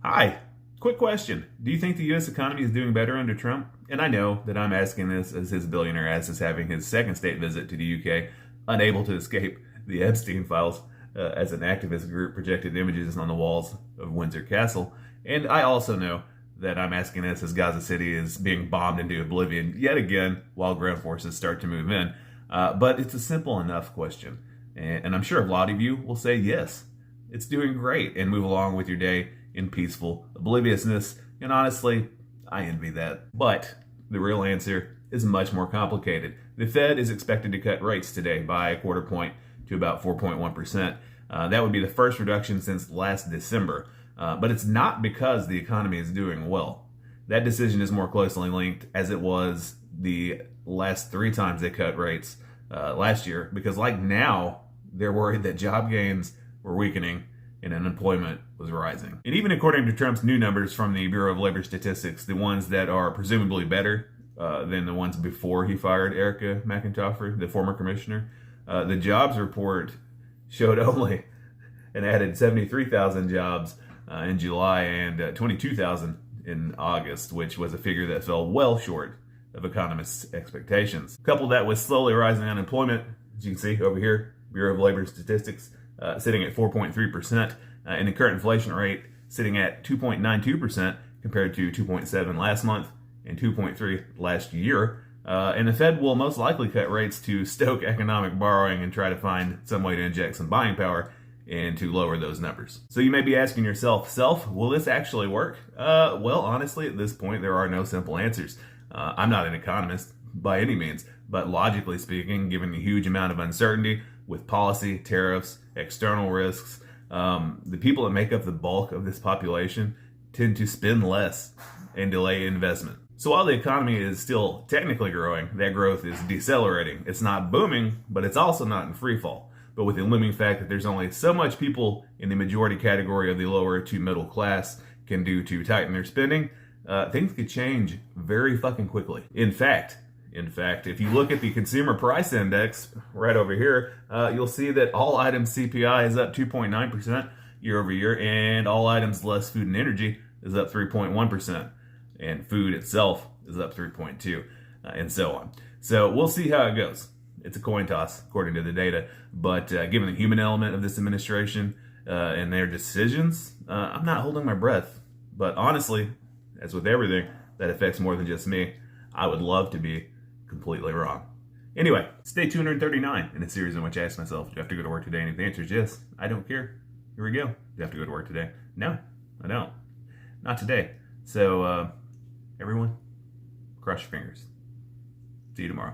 Hi, quick question. Do you think the U.S. economy is doing better under Trump? And I know that I'm asking this as his billionaire ass is having his second state visit to the U.K., unable to escape the Epstein files as an activist group projected images on the walls of Windsor Castle. And I also know that I'm asking this as Gaza City is being bombed into oblivion yet again while ground forces start to move in. But it's a simple enough question. And I'm sure a lot of you will say yes, it's doing great and move along with your day in peaceful obliviousness. And honestly, I envy that. But the real answer is much more complicated. The Fed is expected to cut rates today by a quarter point to about 4.1%. That would be the first reduction since last December. But it's not because the economy is doing well. That decision is more closely linked as it was the last three times they cut rates last year, because like now, they're worried that job gains were weakening and unemployment was rising. And even according to Trump's new numbers from the Bureau of Labor Statistics, the ones that are presumably better than the ones before he fired Erica McIntosh, the former commissioner, the jobs report showed only and added 73,000 jobs in July and 22,000 in August, which was a figure that fell well short of economists' expectations. Couple that with slowly rising unemployment, as you can see over here, Bureau of Labor Statistics sitting at 4.3%, and the current inflation rate sitting at 2.92% compared to 2.7 last month and 2.3 last year. And the Fed will most likely cut rates to stoke economic borrowing and try to find some way to inject some buying power and to lower those numbers. So you may be asking yourself, will this actually work? Well, honestly, at this point, there are no simple answers. I'm not an economist by any means, but logically speaking, given the huge amount of uncertainty with policy, tariffs, external risks, the people that make up the bulk of this population tend to spend less and delay investment. So while the economy is still technically growing, that growth is decelerating. It's not booming, but it's also not in free fall. But with the looming fact that there's only so much people in the majority category of the lower to middle class can do to tighten their spending, things could change very fucking quickly. In fact, if you look at the consumer price index right over here, you'll see that all items CPI is up 2.9% year over year, and all items less food and energy is up 3.1%, and food itself is up 3.2%, and so on. So we'll see how it goes. It's a coin toss, according to the data. But given the human element of this administration and their decisions, I'm not holding my breath. But honestly, as with everything that affects more than just me, I would love to be completely wrong. Anyway, stay 239 in a series in which I ask myself, do I have to go to work today? And if the answer is yes, I don't care. Here we go. Do you have to go to work today? No, I don't. Not today. So, everyone, cross your fingers. See you tomorrow.